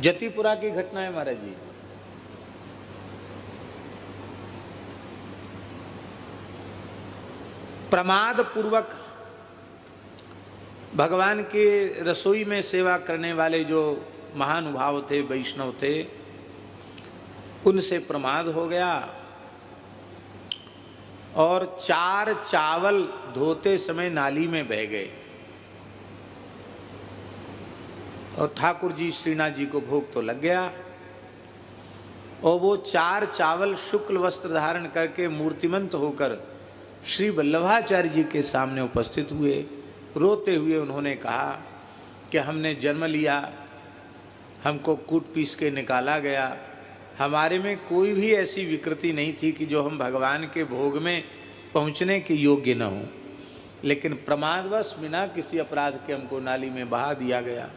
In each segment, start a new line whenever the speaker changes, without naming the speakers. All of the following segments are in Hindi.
जतिपुरा की घटना है महाराज जी। प्रमाद पूर्वक भगवान के रसोई में सेवा करने वाले जो महानुभाव थे, वैष्णव थे, उनसे प्रमाद हो गया और 4 चावल धोते समय नाली में बह गए और ठाकुर जी श्रीनाथ जी को भोग तो लग गया और वो 4 चावल शुक्ल वस्त्र धारण करके मूर्तिमंत होकर श्री वल्लभाचार्य जी के सामने उपस्थित हुए। रोते हुए उन्होंने कहा कि हमने जन्म लिया, हमको कूट पीस के निकाला गया, हमारे में कोई भी ऐसी विकृति नहीं थी कि जो हम भगवान के भोग में पहुंचने के योग्य न हो, लेकिन प्रमादवश बिना किसी अपराध के हमको नाली में बहा दिया गया।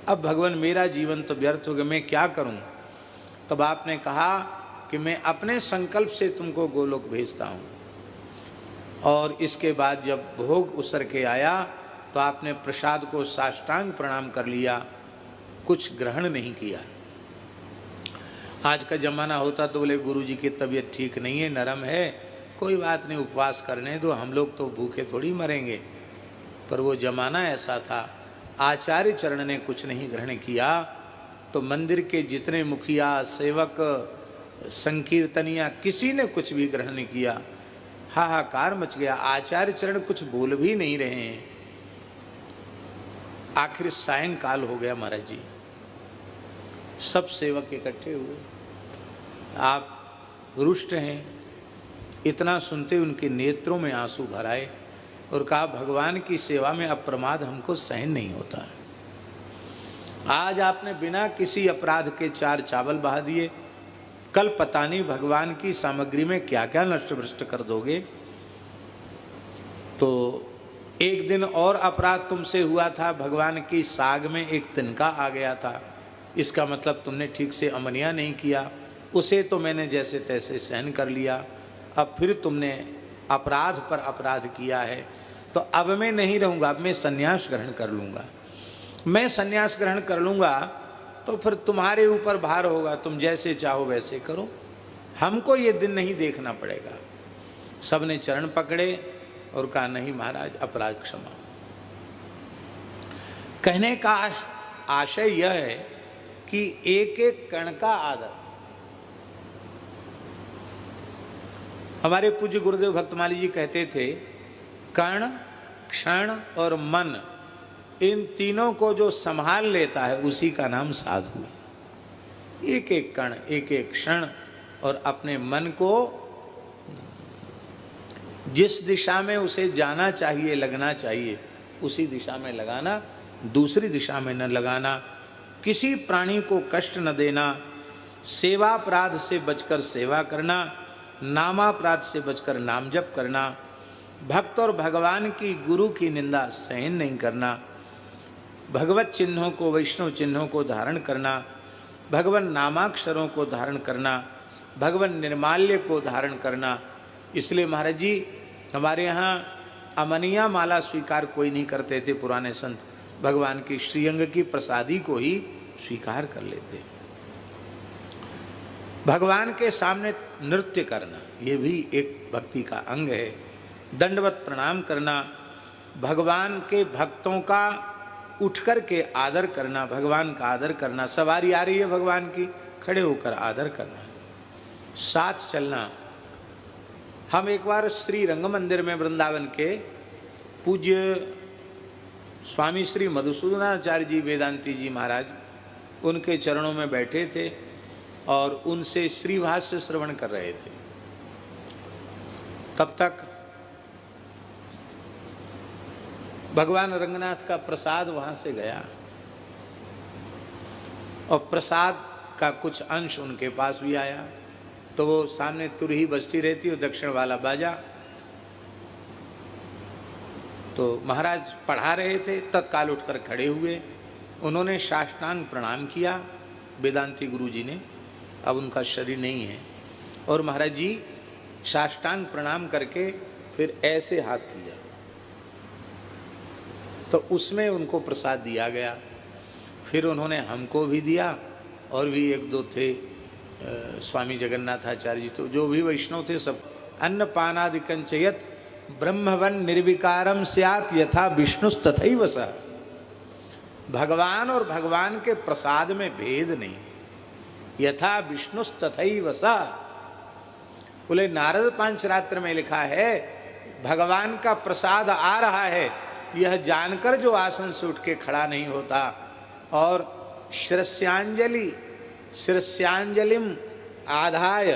अब भगवान मेरा जीवन तो व्यर्थ हो गया, मैं क्या करूं? तब आपने कहा कि मैं अपने संकल्प से तुमको गोलोक भेजता हूं। और इसके बाद जब भोग उसर के आया तो आपने प्रसाद को साष्टांग प्रणाम कर लिया, कुछ ग्रहण नहीं किया। आज का जमाना होता तो बोले गुरुजी की तबीयत ठीक नहीं है, नरम है, कोई बात नहीं, उपवास करने दो, हम लोग तो भूखे थोड़ी मरेंगे। पर वो जमाना ऐसा था, आचार्य चरण ने कुछ नहीं ग्रहण किया तो मंदिर के जितने मुखिया, सेवक, संकीर्तनिया, किसी ने कुछ भी ग्रहण नहीं किया। हाहाकार मच गया। आचार्य चरण कुछ बोल भी नहीं रहे हैं। आखिर सायंकाल हो गया महाराज जी, सब सेवक इकट्ठे हुए। आप रुष्ट हैं, इतना सुनते उनके नेत्रों में आंसू भर आए और कहा भगवान की सेवा में अप्रमाद हमको सहन नहीं होता है। आज आपने बिना किसी अपराध के 4 चावल बहा दिए, कल पता नहीं भगवान की सामग्री में क्या क्या नष्ट भ्रष्ट कर दोगे। तो एक दिन और अपराध तुमसे हुआ था, भगवान की साग में एक तिनका आ गया था, इसका मतलब तुमने ठीक से अमनिया नहीं किया, उसे तो मैंने जैसे तैसे सहन कर लिया। अब फिर तुमने अपराध पर अपराध किया है, तो अब मैं नहीं रहूँगा, अब मैं संन्यास ग्रहण कर लूँगा। मैं संन्यास ग्रहण कर लूँगा तो फिर तुम्हारे ऊपर भार होगा, तुम जैसे चाहो वैसे करो, हमको ये दिन नहीं देखना पड़ेगा। सबने चरण पकड़े और कहा नहीं महाराज, अपराध क्षमा। कहने का आशय यह है कि एक एक कण का आदर। हमारे पूज्य गुरुदेव भक्तमाली जी कहते थे, कण, क्षण और मन, इन तीनों को जो संभाल लेता है उसी का नाम साधु है। एक एक कण, एक एक क्षण और अपने मन को जिस दिशा में उसे जाना चाहिए, लगना चाहिए, उसी दिशा में लगाना, दूसरी दिशा में न लगाना, किसी प्राणी को कष्ट न देना, सेवापराध से बचकर सेवा करना, नामापराध से बचकर नाम जप करना, भक्त और भगवान की, गुरु की निंदा सहन नहीं करना, भगवत चिन्हों को, वैष्णव चिन्हों को धारण करना, भगवान नामाक्षरों को धारण करना, भगवान निर्माल्य को धारण करना। इसलिए महाराज जी हमारे यहाँ अमनिया माला स्वीकार कोई नहीं करते थे पुराने संत, भगवान की श्रीअंग की प्रसादी को ही स्वीकार कर लेते। भगवान के सामने नृत्य करना ये भी एक भक्ति का अंग है। दंडवत प्रणाम करना, भगवान के भक्तों का उठ कर के आदर करना, भगवान का आदर करना। सवारी आ रही है भगवान की, खड़े होकर आदर करना, साथ चलना। हम एक बार श्री रंग मंदिर में वृंदावन के पूज्य स्वामी श्री मधुसूदनाचार्य जी वेदांती जी महाराज, उनके चरणों में बैठे थे और उनसे श्रीभाष्य श्रवण कर रहे थे। तब तक भगवान रंगनाथ का प्रसाद वहाँ से गया और प्रसाद का कुछ अंश उनके पास भी आया। तो वो सामने तुरही बजती रहती और दक्षिण वाला बाजा, तो महाराज पढ़ा रहे थे, तत्काल उठकर खड़े हुए। उन्होंने साष्टांग प्रणाम किया वेदांती गुरु जी ने, अब उनका शरीर नहीं है, और महाराज जी साष्टांग प्रणाम करके फिर ऐसे हाथ किया, तो उसमें उनको प्रसाद दिया गया। फिर उन्होंने हमको भी दिया और भी एक दो थे, स्वामी जगन्नाथाचार्य जी, तो जो भी वैष्णव थे सब। अन्नपानादि कंचयत ब्रह्मवन निर्विकारम स्यात् यथा विष्णुस्तथैव सः। भगवान और भगवान के प्रसाद में भेद नहीं, यथा विष्णुस्तथैव सः। बोले नारद पांचरात्र में लिखा है भगवान का प्रसाद आ रहा है, यह जानकर जो आसन से उठ के खड़ा नहीं होता और शिरस्यांजलिम आधाय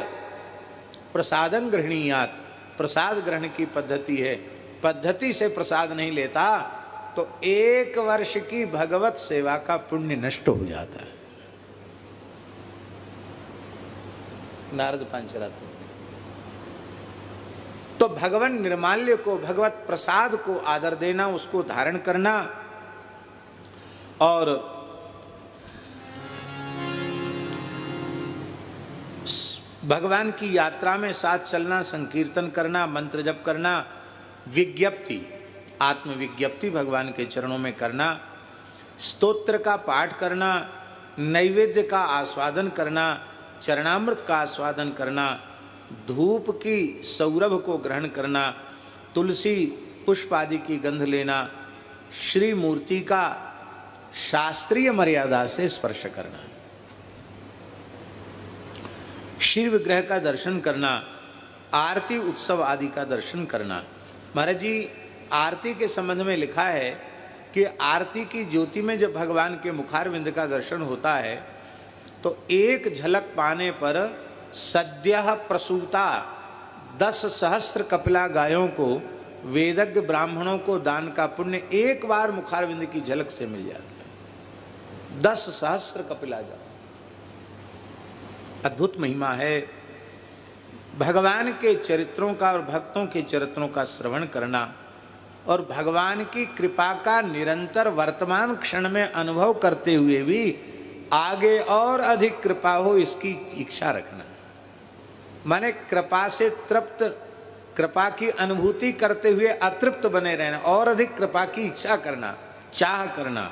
प्रसादं गृह्णीयात्, प्रसाद ग्रहण की पद्धति है, पद्धति से प्रसाद नहीं लेता तो 1 वर्ष की भगवत सेवा का पुण्य नष्ट हो जाता है। नारद पांचरात्र। तो भगवान निर्माल्य को, भगवत प्रसाद को आदर देना, उसको धारण करना और भगवान की यात्रा में साथ चलना, संकीर्तन करना, मंत्र जप करना, विज्ञप्ति, आत्मविज्ञप्ति भगवान के चरणों में करना, स्तोत्र का पाठ करना, नैवेद्य का आस्वादन करना, चरणामृत का आस्वादन करना, धूप की सौरभ को ग्रहण करना, तुलसी पुष्प आदि की गंध लेना, श्री मूर्ति का शास्त्रीय मर्यादा से स्पर्श करना, श्री विग्रह का दर्शन करना, आरती उत्सव आदि का दर्शन करना। महाराज जी आरती के संबंध में लिखा है कि आरती की ज्योति में जब भगवान के मुखारविंद का दर्शन होता है तो एक झलक पाने पर सद्यः प्रसूता 10 सहस्त्र कपिला गायों को, वेदज्ञ ब्राह्मणों को दान का पुण्य एक बार मुखारविंद की झलक से मिल जाता है। 10 सहस्त्र कपिला गाय, अद्भुत महिमा है। भगवान के चरित्रों का और भक्तों के चरित्रों का श्रवण करना और भगवान की कृपा का निरंतर वर्तमान क्षण में अनुभव करते हुए भी आगे और अधिक कृपा हो इसकी इच्छा रखना। माने कृपा से तृप्त, कृपा की अनुभूति करते हुए अतृप्त बने रहना, और अधिक कृपा की इच्छा करना, चाह करना,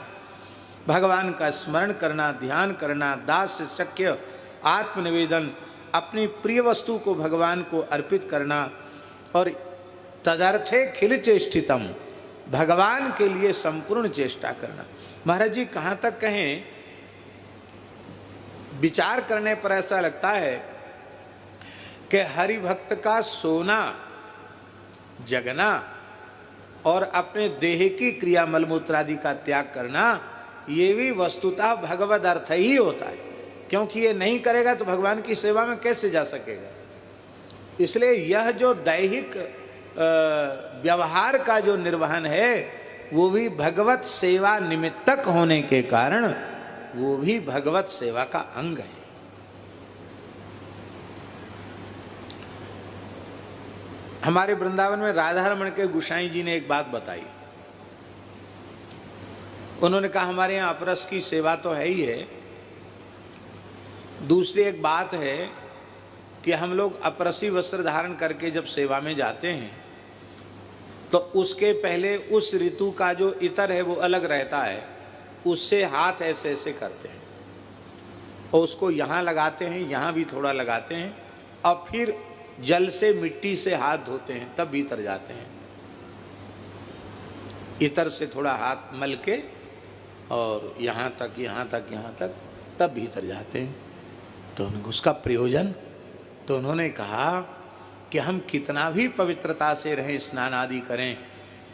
भगवान का स्मरण करना, ध्यान करना, दास्य शक्य आत्मनिवेदन, अपनी प्रिय वस्तु को भगवान को अर्पित करना और तदर्थे खिल चेष्टितम, भगवान के लिए संपूर्ण चेष्टा करना। महाराज जी कहाँ तक कहें, विचार करने पर ऐसा लगता है कि हरि भक्त का सोना, जगना और अपने देह की क्रिया मलमूत्र आदि का त्याग करना, ये भी वस्तुतः भगवद अर्थ ही होता है, क्योंकि ये नहीं करेगा तो भगवान की सेवा में कैसे जा सकेगा। इसलिए यह जो दैहिक व्यवहार का जो निर्वहन है वो भी भगवत सेवा निमित्तक होने के कारण वो भी भगवत सेवा का अंग है। हमारे वृंदावन में राधारमण के गोसाई जी ने एक बात बताई। उन्होंने कहा हमारे यहाँ अपरस की सेवा तो है ही है, दूसरी एक बात है कि हम लोग अपरसी वस्त्र धारण करके जब सेवा में जाते हैं तो उसके पहले उस ऋतु का जो इतर है वो अलग रहता है, उससे हाथ ऐसे ऐसे करते हैं और उसको यहाँ लगाते हैं, यहाँ भी थोड़ा लगाते हैं और फिर जल से मिट्टी से हाथ धोते हैं, तब भीतर जाते हैं। इतर से थोड़ा हाथ मल के और यहाँ तक यहाँ तक यहाँ तक, तब भीतर जाते हैं। तो उसका प्रयोजन, तो उन्होंने कहा कि हम कितना भी पवित्रता से रहें, स्नान आदि करें,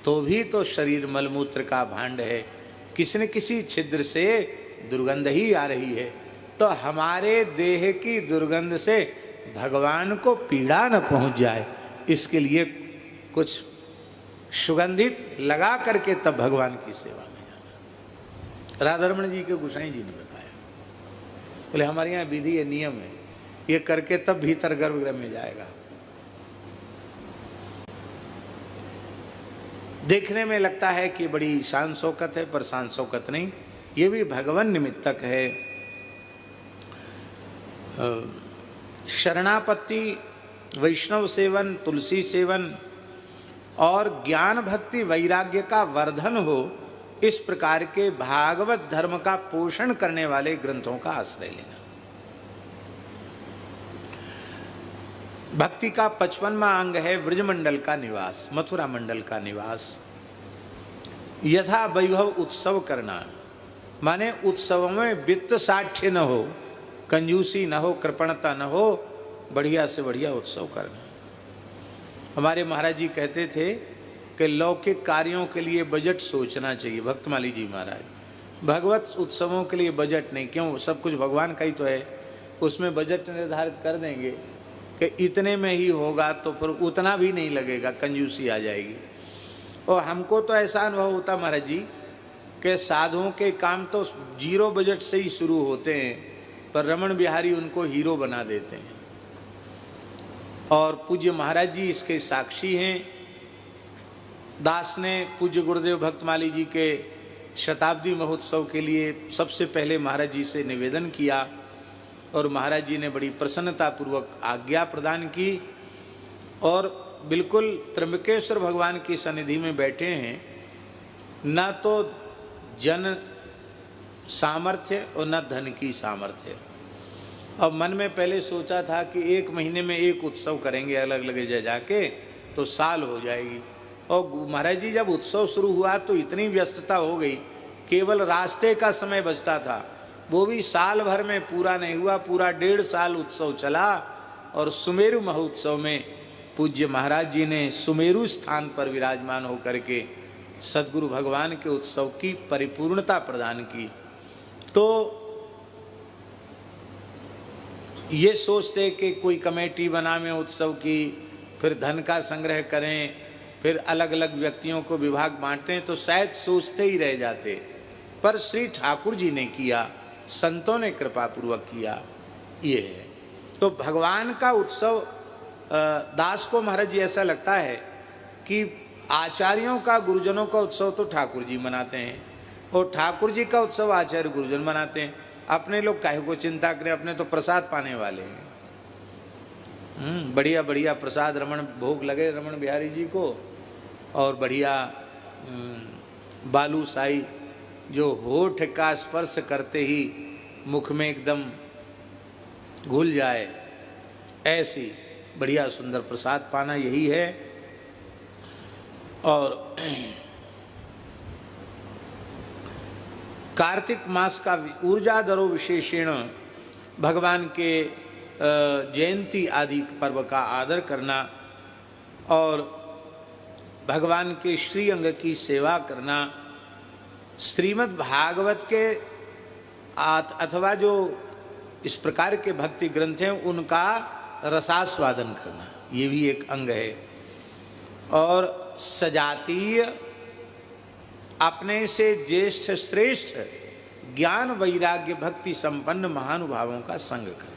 तो भी तो शरीर मलमूत्र का भांड है, किसी न किसी छिद्र से दुर्गंध ही आ रही है। तो हमारे देह की दुर्गंध से भगवान को पीड़ा न पहुंच जाए, इसके लिए कुछ सुगंधित लगा करके तब भगवान की सेवा में जाना। राधारमण जी के गोसाई जी ने बताया, बोले हमारे यहाँ विधि है, नियम है, ये करके तब भीतर गर्भगृह में जाएगा। देखने में लगता है कि बड़ी शान शौकत है, पर शान शौकत नहीं, ये भी भगवान निमित्तक है। शरणापत्ति, वैष्णव सेवन, तुलसी सेवन और ज्ञान भक्ति वैराग्य का वर्धन हो, इस प्रकार के भागवत धर्म का पोषण करने वाले ग्रंथों का आश्रय लेना। भक्ति का 55वां अंग है ब्रजमंडल का निवास, मथुरा मंडल का निवास। यथा वैभव उत्सव करना, माने उत्सव में वित्त साठ्य न हो, कंजूसी न हो, कृपणता न हो, बढ़िया से बढ़िया उत्सव करना। हमारे महाराज जी कहते थे कि लौकिक कार्यों के लिए बजट सोचना चाहिए। भक्तमाली जी महाराज, भगवत उत्सवों के लिए बजट नहीं, क्यों, सब कुछ भगवान का ही तो है, उसमें बजट निर्धारित कर देंगे कि इतने में ही होगा तो फिर उतना भी नहीं लगेगा, कंजूसी आ जाएगी। और हमको तो ऐसा अनुभव होता महाराज जी कि साधुओं के काम तो जीरो बजट से ही शुरू होते हैं, पर रमण बिहारी उनको हीरो बना देते हैं। और पूज्य महाराज जी इसके साक्षी हैं। दास ने पूज्य गुरुदेव भक्तमाली जी के शताब्दी महोत्सव के लिए सबसे पहले महाराज जी से निवेदन किया और महाराज जी ने बड़ी प्रसन्नतापूर्वक आज्ञा प्रदान की और बिल्कुल त्र्यंबकेश्वर भगवान की सन्निधि में बैठे हैं। न तो जन सामर्थ्य और न धन की सामर्थ्य। अब मन में पहले सोचा था कि 1 महीने में एक उत्सव करेंगे अलग अलग जगह जाके तो साल हो जाएगी। और महाराज जी जब उत्सव शुरू हुआ तो इतनी व्यस्तता हो गई, केवल रास्ते का समय बचता था, वो भी साल भर में पूरा नहीं हुआ, पूरा 1.5 साल उत्सव चला। और सुमेरु महोत्सव में पूज्य महाराज जी ने सुमेरु स्थान पर विराजमान होकर के सद्गुरु भगवान के उत्सव की परिपूर्णता प्रदान की। तो ये सोचते कि कोई कमेटी बनावें उत्सव की, फिर धन का संग्रह करें, फिर अलग अलग व्यक्तियों को विभाग बांटें, तो शायद सोचते ही रह जाते। पर श्री ठाकुर जी ने किया, संतों ने कृपा पूर्वक किया, ये है। तो भगवान का उत्सव दास को महाराज जी ऐसा लगता है कि आचार्यों का, गुरुजनों का उत्सव तो ठाकुर जी मनाते हैं और ठाकुर जी का उत्सव आचार्य गुरुजन मनाते हैं। अपने लोग काहे को चिंता करें, अपने तो प्रसाद पाने वाले हैं। बढ़िया बढ़िया प्रसाद रमण भोग लगे रमण बिहारी जी को, और बढ़िया बालूशाही जो होठ का स्पर्श करते ही मुख में एकदम घुल जाए, ऐसी बढ़िया सुंदर प्रसाद पाना, यही है। और कार्तिक मास का ऊर्जाधरो विशेषण भगवान के जयंती आदि पर्व का आदर करना और भगवान के श्री अंग की सेवा करना, श्रीमद् भागवत के अथवा जो इस प्रकार के भक्ति ग्रंथ हैं उनका रसास्वादन करना, ये भी एक अंग है। और सजातीय अपने से ज्येष्ठ श्रेष्ठ ज्ञान वैराग्य भक्ति संपन्न महानुभावों का संग करना,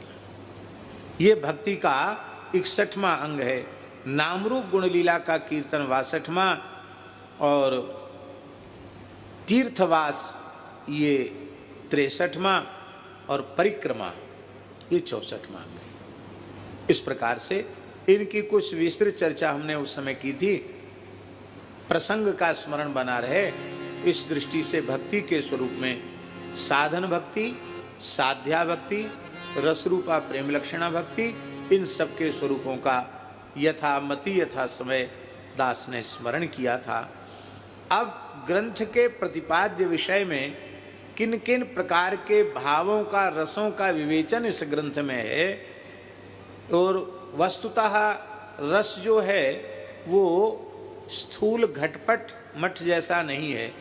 ये भक्ति का 61वां अंग है। नामरूप गुणलीला का कीर्तन 62वां और तीर्थवास ये 63वां और परिक्रमा ये 64वां अंग है। इस प्रकार से इनकी कुछ विस्तृत चर्चा हमने उस समय की थी। प्रसंग का स्मरण बना रहे, इस दृष्टि से भक्ति के स्वरूप में साधन भक्ति, साध्या भक्ति, रसरूपा प्रेम लक्षणा भक्ति, इन सब के स्वरूपों का यथा मति यथा समय दास ने स्मरण किया था। अब ग्रंथ के प्रतिपाद्य विषय में किन किन प्रकार के भावों का, रसों का विवेचन इस ग्रंथ में है, और वस्तुतः रस जो है वो स्थूल घटपट मठ जैसा नहीं है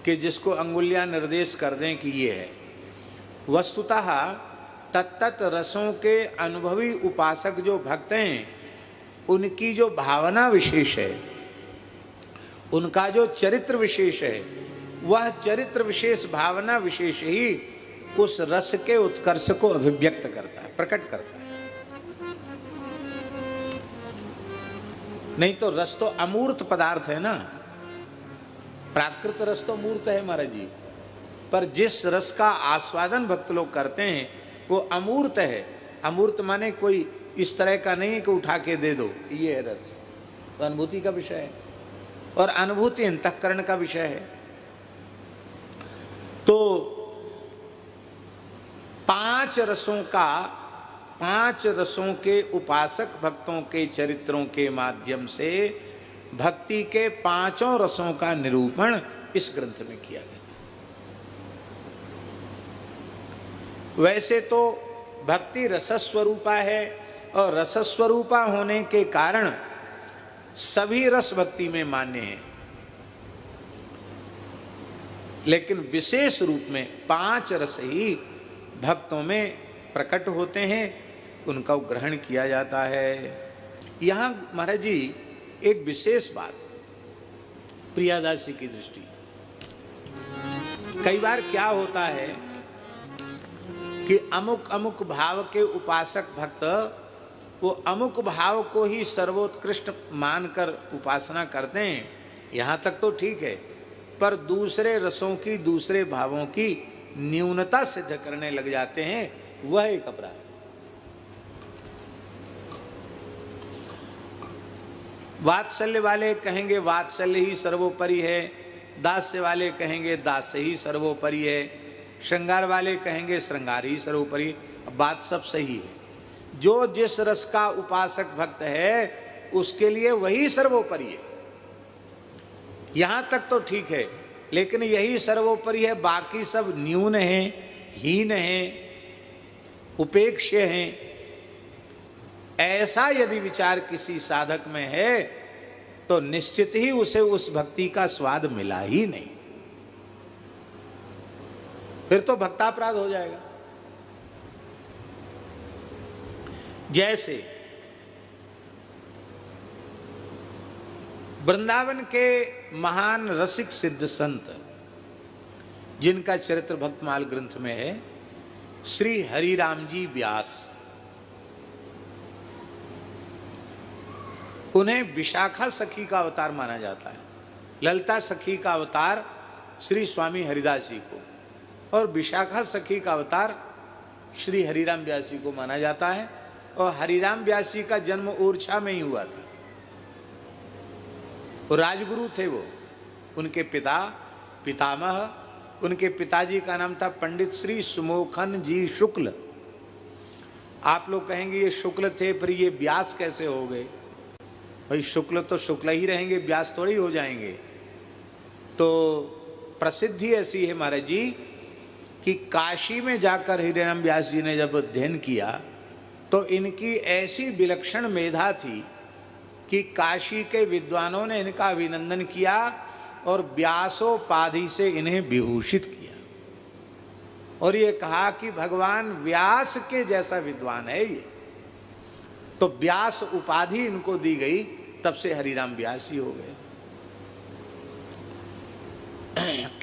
कि जिसको अंगुलियां निर्देश कर दें कि ये है। वस्तुतः तत्त रसों के अनुभवी उपासक जो भक्त हैं, उनकी जो भावना विशेष है, उनका जो चरित्र विशेष है, वह चरित्र विशेष, भावना विशेष ही उस रस के उत्कर्ष को अभिव्यक्त करता है, प्रकट करता है। नहीं तो रस तो अमूर्त पदार्थ है ना, प्राकृत रस तो मूर्त है महाराज जी, पर जिस रस का आस्वादन भक्त लोग करते हैं वो अमूर्त है। अमूर्त माने कोई इस तरह का नहीं कि उठा के दे दो, ये है रस, तो अनुभूति का विषय है और अनुभूति अंतःकरण का विषय है। तो 5 रसों का 5 रसों के उपासक भक्तों के चरित्रों के माध्यम से भक्ति के 5 रसों का निरूपण इस ग्रंथ में किया गया। वैसे तो भक्ति रसस्वरूपा है और रसस्वरूपा होने के कारण सभी रस भक्ति में मान्य हैं, लेकिन विशेष रूप में 5 रस ही भक्तों में प्रकट होते हैं, उनका ग्रहण किया जाता है। यहाँ महाराज जी एक विशेष बात प्रियादासी की दृष्टि, कई बार क्या होता है कि अमुक अमुक भाव के उपासक भक्त वो अमुक भाव को ही सर्वोत्कृष्ट मानकर उपासना करते हैं, यहाँ तक तो ठीक है, पर दूसरे रसों की, दूसरे भावों की न्यूनता सिद्ध करने लग जाते हैं, वह एक अपराध। वात्सल्य वाले कहेंगे वात्सल्य ही सर्वोपरि है, दास्य वाले कहेंगे दास्य ही सर्वोपरि है, श्रृंगार वाले कहेंगे श्रृंगार ही सर्वोपरि। बात सब सही है, जो जिस रस का उपासक भक्त है उसके लिए वही सर्वोपरि है, यहां तक तो ठीक है, लेकिन यही सर्वोपरि है, बाकी सब न्यून हैं, हीन हैं, उपेक्ष्य हैं। ऐसा यदि विचार किसी साधक में है तो निश्चित ही उसे उस भक्ति का स्वाद मिला ही नहीं, फिर तो भक्तापराध हो जाएगा। जैसे वृंदावन के महान रसिक सिद्ध संत जिनका चरित्र भक्तमाल ग्रंथ में है, श्री हरिराम जी व्यास, उन्हें विशाखा सखी का अवतार माना जाता है। ललिता सखी का अवतार श्री स्वामी हरिदास जी को और विशाखा सखी का अवतार श्री हरिराम व्यास जी को माना जाता है। और हरिराम व्यास जी का जन्म ओरछा में ही हुआ था, वो राजगुरु थे। वो उनके पितामह, उनके पिताजी का नाम था पंडित श्री सुमोखन जी शुक्ल। आप लोग कहेंगे ये शुक्ल थे, पर ये व्यास कैसे हो गए? भाई शुक्ल तो शुक्ल ही रहेंगे, व्यास थोड़ी हो जाएंगे। तो प्रसिद्धि ऐसी है महाराज जी कि काशी में जाकर हरिराम व्यास जी ने जब अध्ययन किया तो इनकी ऐसी विलक्षण मेधा थी कि काशी के विद्वानों ने इनका अभिनंदन किया और व्यासोपाधि से इन्हें विभूषित किया और ये कहा कि भगवान व्यास के जैसा विद्वान है ये। तो व्यास उपाधि इनको दी गई, तब से हरिराम व्यास ही हो गए।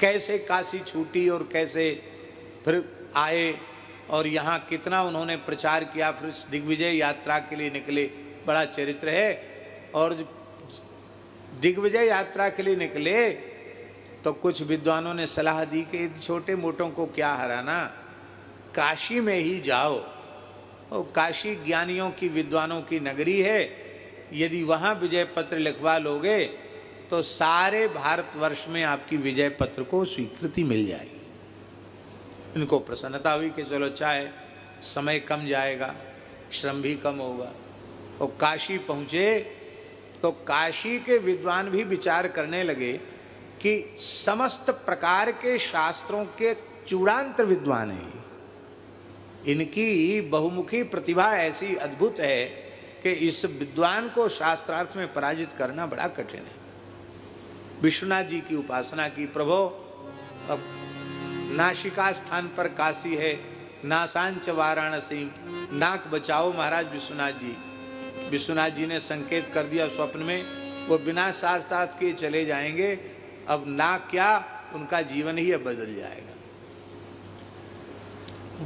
कैसे काशी छूटी और कैसे फिर आए और यहाँ कितना उन्होंने प्रचार किया, फिर दिग्विजय यात्रा के लिए निकले, बड़ा चरित्र है। और दिग्विजय यात्रा के लिए निकले तो कुछ विद्वानों ने सलाह दी कि छोटे मोटों को क्या हराना, काशी में ही जाओ, और काशी ज्ञानियों की, विद्वानों की नगरी है, यदि वहाँ विजय पत्र लिखवा लोगे तो सारे भारतवर्ष में आपकी विजय पत्र को स्वीकृति मिल जाएगी। इनको प्रसन्नता हुई कि चलो चाहे समय कम जाएगा, श्रम भी कम होगा। और काशी पहुँचे तो काशी के विद्वान भी विचार करने लगे कि समस्त प्रकार के शास्त्रों के चूड़ांत विद्वान हैं, इनकी बहुमुखी प्रतिभा ऐसी अद्भुत है कि इस विद्वान को शास्त्रार्थ में पराजित करना बड़ा कठिन है। विश्वनाथ जी की उपासना की, प्रभो अब नासिका स्थान पर काशी है, नासांच वाराणसी, नाक बचाओ महाराज विश्वनाथ जी। विश्वनाथ जी ने संकेत कर दिया स्वप्न में, वो बिना शास्त्रार्थ के चले जाएंगे, अब नाक क्या उनका जीवन ही अब बदल जाएगा।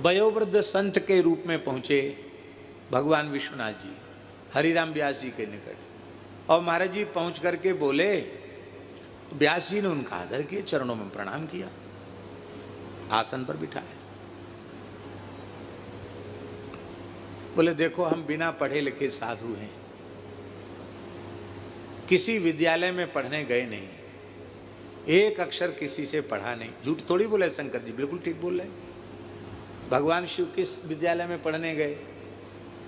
वयोवृद्ध संत के रूप में पहुंचे भगवान विश्वनाथ जी हरिराम व्यास जी के निकट, और महाराज जी पहुंच करके बोले, व्यास जी ने उनका आदर किया, चरणों में प्रणाम किया, आसन पर बिठाया। बोले देखो हम बिना पढ़े लिखे साधु हैं, किसी विद्यालय में पढ़ने गए नहीं, एक अक्षर किसी से पढ़ा नहीं। झूठ थोड़ी बोले शंकर जी, बिल्कुल ठीक बोल रहे। भगवान शिव किस विद्यालय में पढ़ने गए?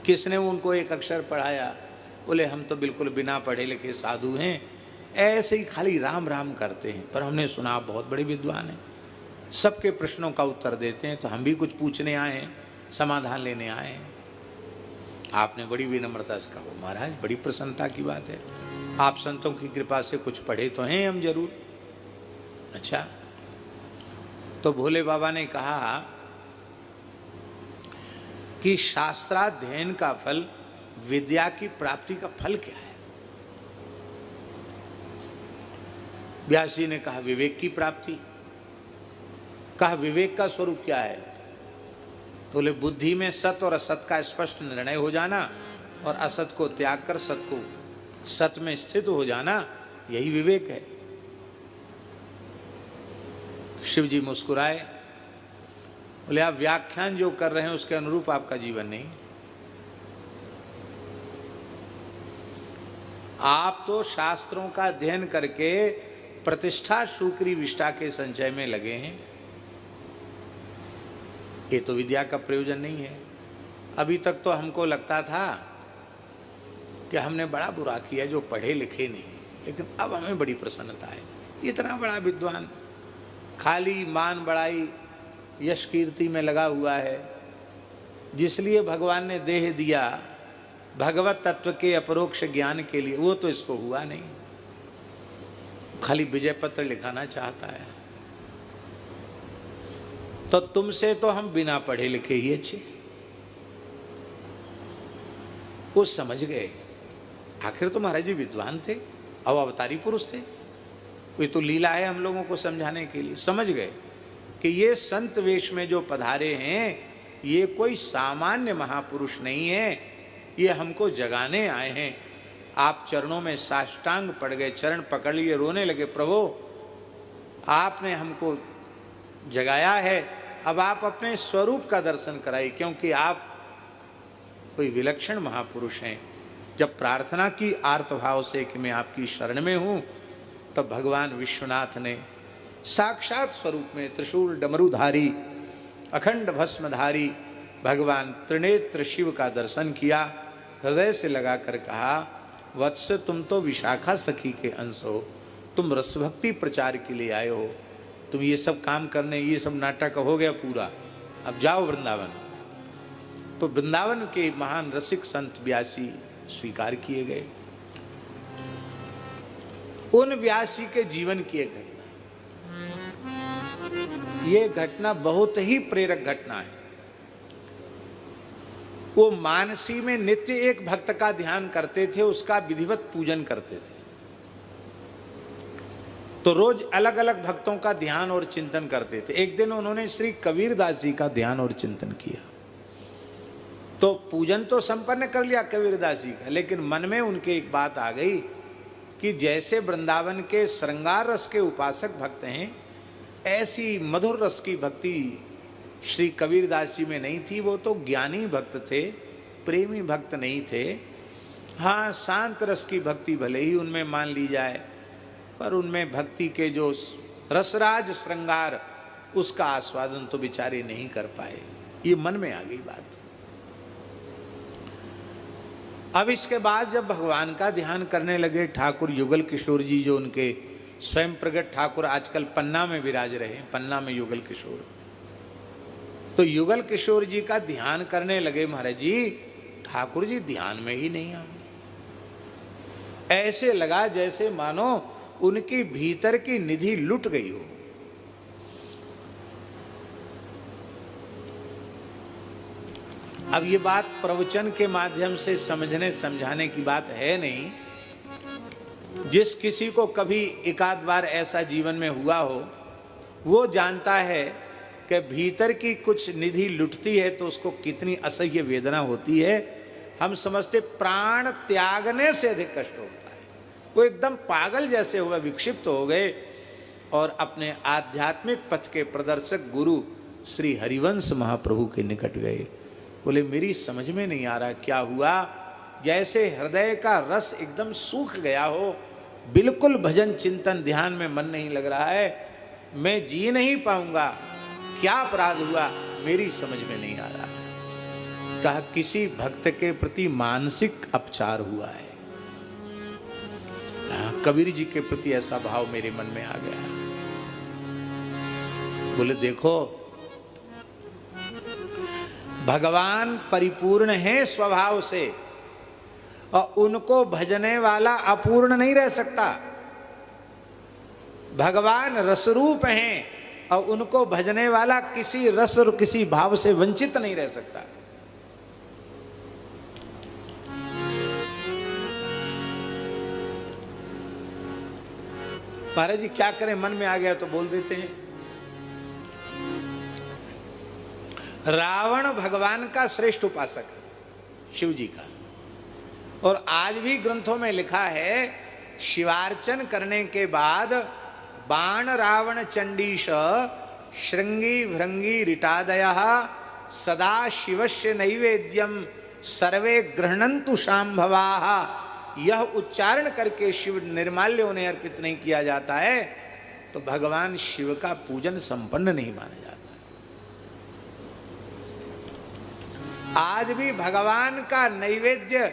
किसने उनको एक अक्षर पढ़ाया? बोले हम तो बिल्कुल बिना पढ़े लिखे साधु हैं, ऐसे ही खाली राम राम करते हैं। पर हमने सुना आप बहुत बड़े विद्वान हैं, सबके प्रश्नों का उत्तर देते हैं, तो हम भी कुछ पूछने आए हैं, समाधान लेने आए हैं। आपने बड़ी विनम्रता से कहा, महाराज बड़ी प्रसन्नता की बात है, आप संतों की कृपा से कुछ पढ़े तो हैं हम जरूर। अच्छा, तो भोले बाबा ने कहा कि शास्त्राध्ययन का फल, विद्या की प्राप्ति का फल क्या है? व्यास जी ने कहा विवेक की प्राप्ति। कहा विवेक का स्वरूप क्या है? बोले बुद्धि में सत और असत का स्पष्ट निर्णय हो जाना और असत को त्याग कर सत को सत में स्थित हो जाना, यही विवेक है। तो शिव जी मुस्कुराए, बोले आप व्याख्यान जो कर रहे हैं उसके अनुरूप आपका जीवन नहीं, आप तो शास्त्रों का अध्ययन करके प्रतिष्ठा शुक्री विष्ठा के संचय में लगे हैं। ये तो विद्या का प्रयोजन नहीं है। अभी तक तो हमको लगता था कि हमने बड़ा बुरा किया जो पढ़े लिखे नहीं, लेकिन अब हमें बड़ी प्रसन्नता है। इतना बड़ा विद्वान खाली मान बड़ाई यश कीर्ति में लगा हुआ है, जिसलिए भगवान ने देह दिया भगवत तत्व के अपरोक्ष ज्ञान के लिए, वो तो इसको हुआ नहीं, खाली विजय पत्र लिखाना चाहता है। तो तुमसे तो हम बिना पढ़े लिखे ही अच्छे। वो समझ गए, आखिर तो महाराज जी विद्वान थे, अवतारी पुरुष थे, ये तो लीला है हम लोगों को समझाने के लिए। समझ गए कि ये संत वेश में जो पधारे हैं ये कोई सामान्य महापुरुष नहीं है, ये हमको जगाने आए हैं। आप चरणों में साष्टांग पड़ गए, चरण पकड़ लिए, रोने लगे, प्रभु आपने हमको जगाया है, अब आप अपने स्वरूप का दर्शन कराइए, क्योंकि आप कोई विलक्षण महापुरुष हैं। जब प्रार्थना की आर्तभाव से कि मैं आपकी शरण में हूँ, तब तो भगवान विश्वनाथ ने साक्षात स्वरूप में त्रिशूल डमरूधारी अखंड भस्मधारी भगवान त्रिनेत्र शिव का दर्शन किया। हृदय से लगाकर कहा, वत्स तुम तो विशाखा सखी के अंश हो, तुम रसभक्ति प्रचार के लिए आए हो, तुम ये सब काम करने, ये सब नाटक हो गया पूरा, अब जाओ वृंदावन। तो वृंदावन के महान रसिक संत व्यासी स्वीकार किए गए। उन व्यासी के जीवन की एक घटना, ये घटना बहुत ही प्रेरक घटना है। वो मानसी में नित्य एक भक्त का ध्यान करते थे, उसका विधिवत पूजन करते थे। तो रोज अलग अलग भक्तों का ध्यान और चिंतन करते थे। एक दिन उन्होंने श्री कबीरदास जी का ध्यान और चिंतन किया। तो पूजन तो संपन्न कर लिया कबीरदास जी का, लेकिन मन में उनके एक बात आ गई कि जैसे वृंदावन के श्रृंगार रस के उपासक भक्त हैं, ऐसी मधुर रस की भक्ति श्री कबीरदास जी में नहीं थी। वो तो ज्ञानी भक्त थे, प्रेमी भक्त नहीं थे। हाँ, शांत रस की भक्ति भले ही उनमें मान ली जाए, पर उनमें भक्ति के जो रसराज श्रृंगार, उसका आस्वादन तो बेचारे नहीं कर पाए। ये मन में आ गई बात। अब इसके बाद जब भगवान का ध्यान करने लगे, ठाकुर युगल किशोर जी, जो उनके स्वयं प्रगट ठाकुर आजकल पन्ना में विराज रहे, पन्ना में युगल किशोर, तो युगल किशोर जी का ध्यान करने लगे। महाराज जी, ठाकुर जी ध्यान में ही नहीं आ, ऐसे लगा जैसे मानो उनकी भीतर की निधि लुट गई हो। अब ये बात प्रवचन के माध्यम से समझने समझाने की बात है नहीं। जिस किसी को कभी एकाध बार ऐसा जीवन में हुआ हो, वो जानता है कि भीतर की कुछ निधि लुटती है तो उसको कितनी असह्य वेदना होती है। हम समझते प्राण त्यागने से अधिक कष्ट होता है। वो एकदम पागल जैसे हुए, विक्षिप्त हो गए और अपने आध्यात्मिक पथ के प्रदर्शक गुरु श्री हरिवंश महाप्रभु के निकट गए। बोले मेरी समझ में नहीं आ रहा क्या हुआ, जैसे हृदय का रस एकदम सूख गया हो, बिल्कुल भजन चिंतन ध्यान में मन नहीं लग रहा है, मैं जी नहीं पाऊंगा, क्या अपराध हुआ, मेरी समझ में नहीं आ रहा है। कहा किसी भक्त के प्रति मानसिक अपचार हुआ है। कबीर जी के प्रति ऐसा भाव मेरे मन में आ गया। बोले देखो, भगवान परिपूर्ण है स्वभाव से, और उनको भजने वाला अपूर्ण नहीं रह सकता। भगवान रसरूप हैं और उनको भजने वाला किसी रस और किसी भाव से वंचित नहीं रह सकता। महाराज जी क्या करें, मन में आ गया तो बोल देते हैं। रावण भगवान का श्रेष्ठ उपासक है, शिव जी का, और आज भी ग्रंथों में लिखा है शिवार्चन करने के बाद बाण रावण चंडीश श्रृंगी भृंगी रिटादयः सदा शिवस्य नैवेद्यम सर्वे गृह्णन्तु शांभवाः। यह उच्चारण करके शिव निर्माल्य उन्हें अर्पित नहीं किया जाता है तो भगवान शिव का पूजन संपन्न नहीं माना जाता। आज भी भगवान का नैवेद्य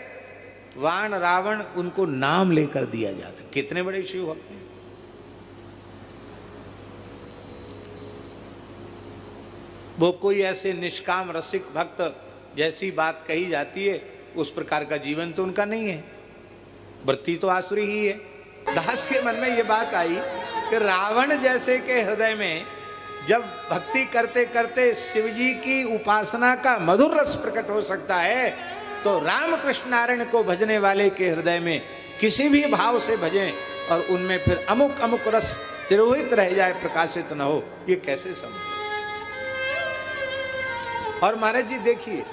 वाण रावण उनको नाम लेकर दिया जाता। कितने बड़े शिव भक्त हैं। वो कोई ऐसे निष्काम रसिक भक्त जैसी बात कही जाती है उस प्रकार का जीवन तो उनका नहीं है, वृत्ति तो आसुरी ही है। दास के मन में ये बात आई कि रावण जैसे के हृदय में जब भक्ति करते करते शिव जी की उपासना का मधुर रस प्रकट हो सकता है तो रामकृष्ण नारायण को भजने वाले के हृदय में किसी भी भाव से भजें और उनमें फिर अमुक अमुक रस तिरोहित रह जाए, प्रकाशित न हो, ये कैसे संभव। और महाराज जी देखिए,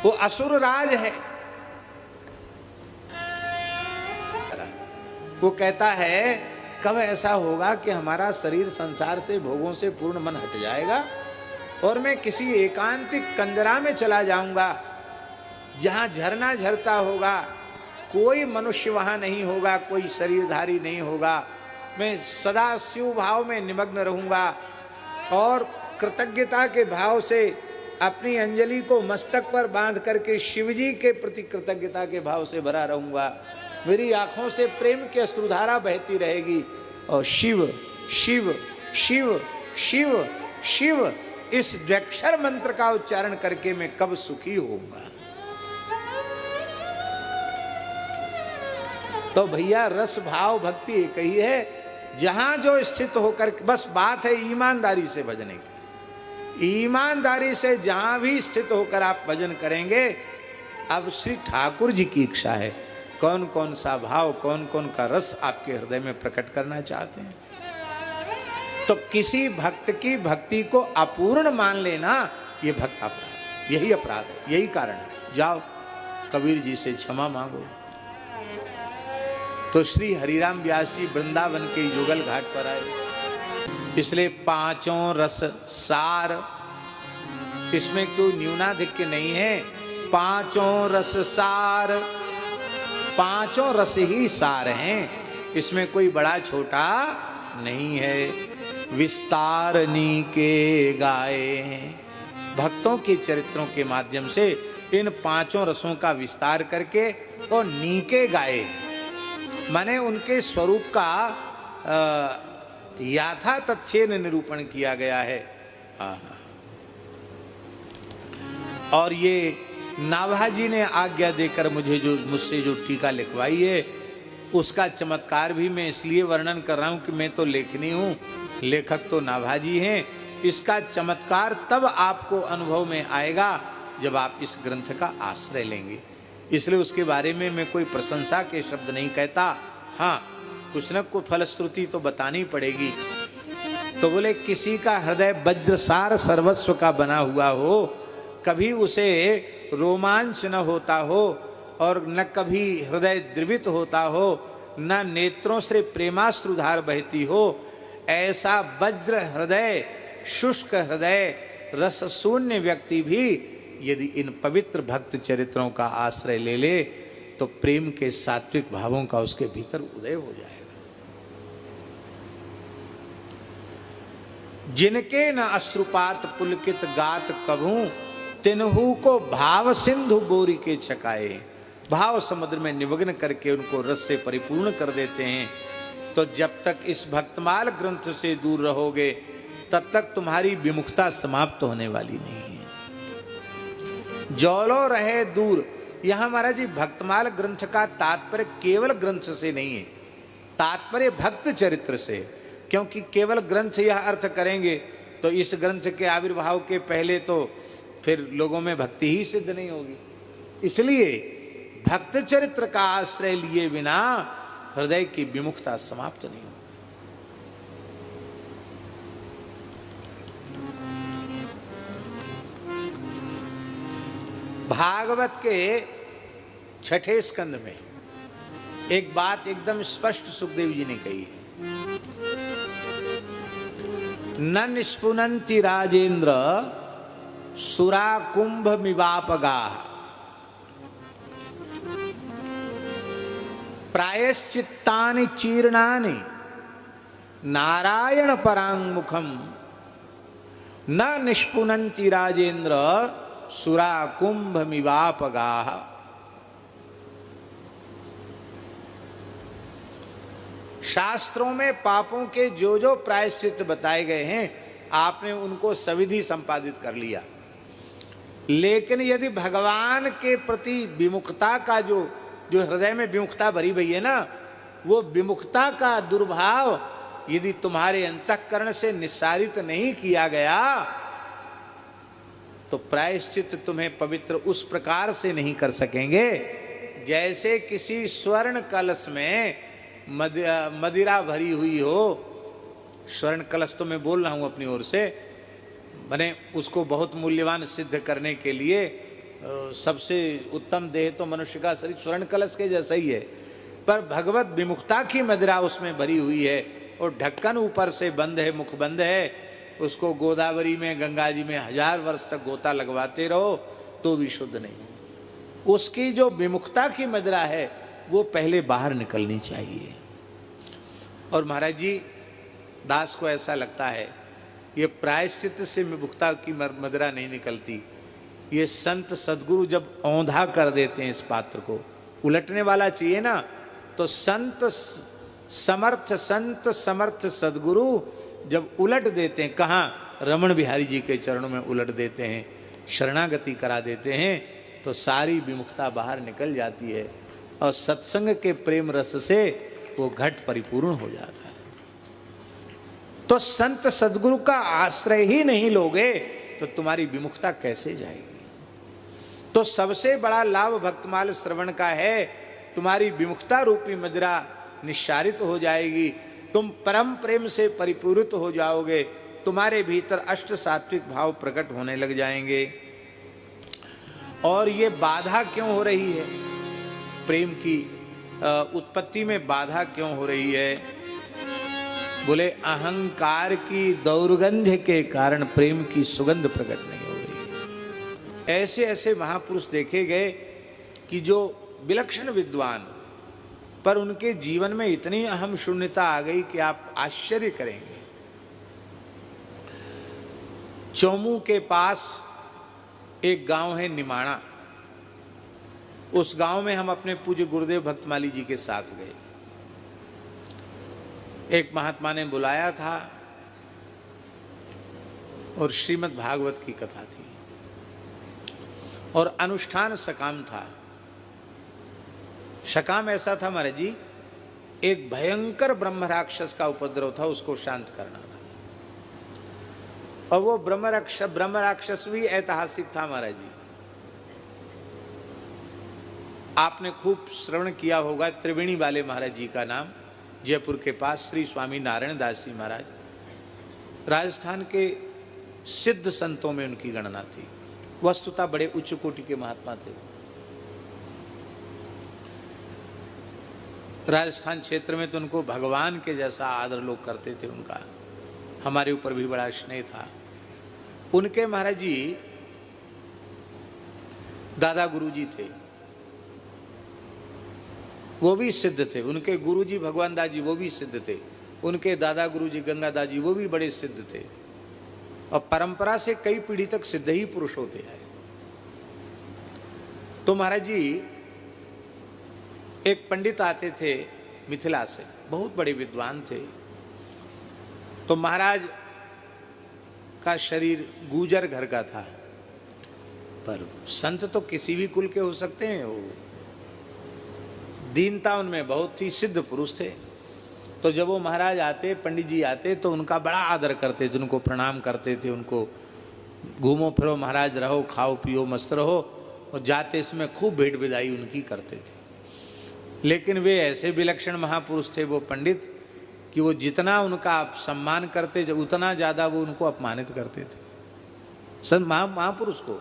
वो असुर राज है। वो कहता है कब ऐसा होगा कि हमारा शरीर संसार से भोगों से पूर्ण मन हट जाएगा और मैं किसी एकांतिक कंदरा में चला जाऊंगा जहां झरना झरता होगा, कोई मनुष्य वहां नहीं होगा, कोई शरीरधारी नहीं होगा, मैं सदा शिव भाव में निमग्न रहूंगा और कृतज्ञता के भाव से अपनी अंजलि को मस्तक पर बांध करके शिवजी के प्रति कृतज्ञता के भाव से भरा रहूंगा। मेरी आंखों से प्रेम की अश्रुधारा बहती रहेगी और शिव शिव शिव शिव शिव इस द्वैक्षर मंत्र का उच्चारण करके मैं कब सुखी होऊंगा। तो भैया रस भाव भक्ति एक ही है, जहां जो स्थित होकर, बस बात है ईमानदारी से भजने की। ईमानदारी से जहां भी स्थित होकर आप भजन करेंगे। अब श्री ठाकुर जी की इच्छा है कौन कौन सा भाव, कौन कौन का रस आपके हृदय में प्रकट करना चाहते हैं। तो किसी भक्त की भक्ति को अपूर्ण मान लेना ये भक्त अपराध, यही अपराध है, यही कारण है। जाओ कबीर जी से क्षमा मांगो। तो श्री हरिराम व्यास जी वृंदावन के युगल घाट पर आए, इसलिए पांचों रस सार, इसमें कोई न्यूनाधिक्य नहीं है। पांचों रस सार, पांचों रस ही सार हैं, इसमें कोई बड़ा छोटा नहीं है। विस्तारनी के गाए, भक्तों के चरित्रों के माध्यम से इन पांचों रसों का विस्तार करके और नीके गाए, माने उनके स्वरूप का याथा तथ्येन निरूपण किया गया है। और ये नाभाजी ने आज्ञा देकर मुझसे जो टीका लिखवाई है उसका चमत्कार भी मैं इसलिए वर्णन कर रहा हूं कि मैं तो लेखनी हूं, लेखक तो नाभाजी हैं। इसका चमत्कार तब आपको अनुभव में आएगा जब आप इस ग्रंथ का आश्रय लेंगे। इसलिए उसके बारे में मैं कोई प्रशंसा के शब्द नहीं कहता। हाँ, कुछ न कुछ फलश्रुति तो बतानी पड़ेगी। तो बोले किसी का हृदय वज्रसार सर्वस्व का बना हुआ हो, कभी उसे रोमांच न होता हो और न कभी हृदय द्रवित होता हो, न नेत्रों से प्रेमाश्रुधार बहती हो, ऐसा वज्र हृदय, शुष्क हृदय, रस शून्य व्यक्ति भी यदि इन पवित्र भक्त चरित्रों का आश्रय ले ले तो प्रेम के सात्विक भावों का उसके भीतर उदय हो जाएगा। जिनके न अश्रुपात पुलकित गात कभू तिन्हू को भाव सिंधु बोरी के छकाए, भाव समुद्र में निमग्न करके उनको रस से परिपूर्ण कर देते हैं। तो जब तक इस भक्तमाल ग्रंथ से दूर रहोगे तब तक तुम्हारी विमुखता समाप्त होने वाली नहीं है। जौलो रहे दूर, यहां महाराज जी भक्तमाल ग्रंथ का तात्पर्य केवल ग्रंथ से नहीं है, तात्पर्य भक्त चरित्र से। क्योंकि केवल ग्रंथ यह अर्थ करेंगे तो इस ग्रंथ के आविर्भाव के पहले तो फिर लोगों में भक्ति ही सिद्ध नहीं होगी। इसलिए भक्त चरित्र का आश्रय लिए बिना हृदय की विमुखता समाप्त नहीं होगी। भागवत के 6ठे स्कंद में एक बात एकदम स्पष्ट सुखदेव जी ने कही है, न निष्पुनन्ति राजेंद्र सुरा कुंभ मिवापगा प्रायश्चित्तानि चीर्णानि नारायण परांगमुखम न निष्पुनन्ति राजेंद्र सुरा कुंभ मिवापगा। शास्त्रों में पापों के जो जो प्रायश्चित बताए गए हैं आपने उनको सविधि संपादित कर लिया, लेकिन यदि भगवान के प्रति विमुखता का जो हृदय में विमुखता भरी हुई है ना, वो विमुखता का दुर्भाव यदि तुम्हारे अंतःकरण से निस्सारित नहीं किया गया तो प्रायश्चित तुम्हें पवित्र उस प्रकार से नहीं कर सकेंगे जैसे किसी स्वर्ण कलश में मदिरा भरी हुई हो। स्वर्ण कलश तो मैं बोल रहा हूं अपनी ओर से, मैंने उसको बहुत मूल्यवान सिद्ध करने के लिए सबसे उत्तम देह तो मनुष्य का शरीर स्वर्ण कलश के जैसा ही है, पर भगवत विमुखता की मदिरा उसमें भरी हुई है और ढक्कन ऊपर से बंद है, मुख बंद है। उसको गोदावरी में गंगा जी में 1000 वर्ष तक गोता लगवाते रहो तो भी शुद्ध नहीं। उसकी जो विमुखता की मदिरा है वो पहले बाहर निकलनी चाहिए। और महाराज जी दास को ऐसा लगता है ये प्रायश्चित से विमुखता की मदिरा नहीं निकलती, ये संत सद्गुरु जब औंधा कर देते हैं इस पात्र को, उलटने वाला चाहिए ना, तो संत समर्थ सद्गुरु जब उलट देते हैं, कहाँ रमण बिहारी जी के चरणों में उलट देते हैं, शरणागति करा देते हैं, तो सारी विमुखता बाहर निकल जाती है और सत्संग के प्रेम रस से वो घट परिपूर्ण हो जाता है। तो संत सद्गुरु का आश्रय ही नहीं लोगे तो तुम्हारी विमुखता कैसे जाएगी। तो सबसे बड़ा लाभ भक्तमाल श्रवण का है, तुम्हारी विमुखता रूपी मदिरा निस्सारित हो जाएगी, तुम परम प्रेम से परिपूरित हो जाओगे, तुम्हारे भीतर अष्ट सात्विक भाव प्रकट होने लग जाएंगे। और ये बाधा क्यों हो रही है, प्रेम की उत्पत्ति में बाधा क्यों हो रही है? बोले अहंकार की दौर्गंध्य के कारण प्रेम की सुगंध प्रकट नहीं हो रही है। ऐसे ऐसे महापुरुष देखे गए कि जो विलक्षण विद्वान, पर उनके जीवन में इतनी अहम शून्यता आ गई कि आप आश्चर्य करेंगे। चौमू के पास एक गांव है निमाणा, उस गांव में हम अपने पूज्य गुरुदेव भक्तमाली जी के साथ गए। एक महात्मा ने बुलाया था और श्रीमद् भागवत की कथा थी और अनुष्ठान सकाम था। सकाम ऐसा था महाराज जी, एक भयंकर ब्रह्म राक्षस का उपद्रव था, उसको शांत करना था। और वो ब्रह्म राक्षस भी ऐतिहासिक था महाराज जी। आपने खूब श्रवण किया होगा त्रिवेणी वाले महाराज जी का नाम, जयपुर के पास श्री स्वामी नारायण दास जी महाराज, राजस्थान के सिद्ध संतों में उनकी गणना थी। वस्तुतः बड़े उच्च कोटि के महात्मा थे। राजस्थान क्षेत्र में तो उनको भगवान के जैसा आदर लोग करते थे, उनका हमारे ऊपर भी बड़ा स्नेह था। उनके महाराज जी दादा गुरुजी थे, वो भी सिद्ध थे। उनके गुरुजी भगवान दास जी वो भी सिद्ध थे। उनके दादा गुरुजी गंगा दास जी वो भी बड़े सिद्ध थे। और परंपरा से कई पीढ़ी तक सिद्ध ही पुरुष होते हैं। तो महाराज जी एक पंडित आते थे मिथिला से, बहुत बड़े विद्वान थे। तो महाराज का शरीर गुजर घर का था, पर संत तो किसी भी कुल के हो सकते हैं। वो दीनता उनमें बहुत थी, सिद्ध पुरुष थे। तो जब वो महाराज आते, पंडित जी आते, तो उनका बड़ा आदर करते थे, उनको प्रणाम करते थे, उनको घूमो फिरो महाराज, रहो खाओ पियो मस्त रहो, और जाते इसमें खूब भेंट विदाई उनकी करते थे। लेकिन वे ऐसे विलक्षण महापुरुष थे वो पंडित, कि वो जितना उनका सम्मान करते उतना ज़्यादा वो उनको अपमानित करते थे। संत महापुरुष को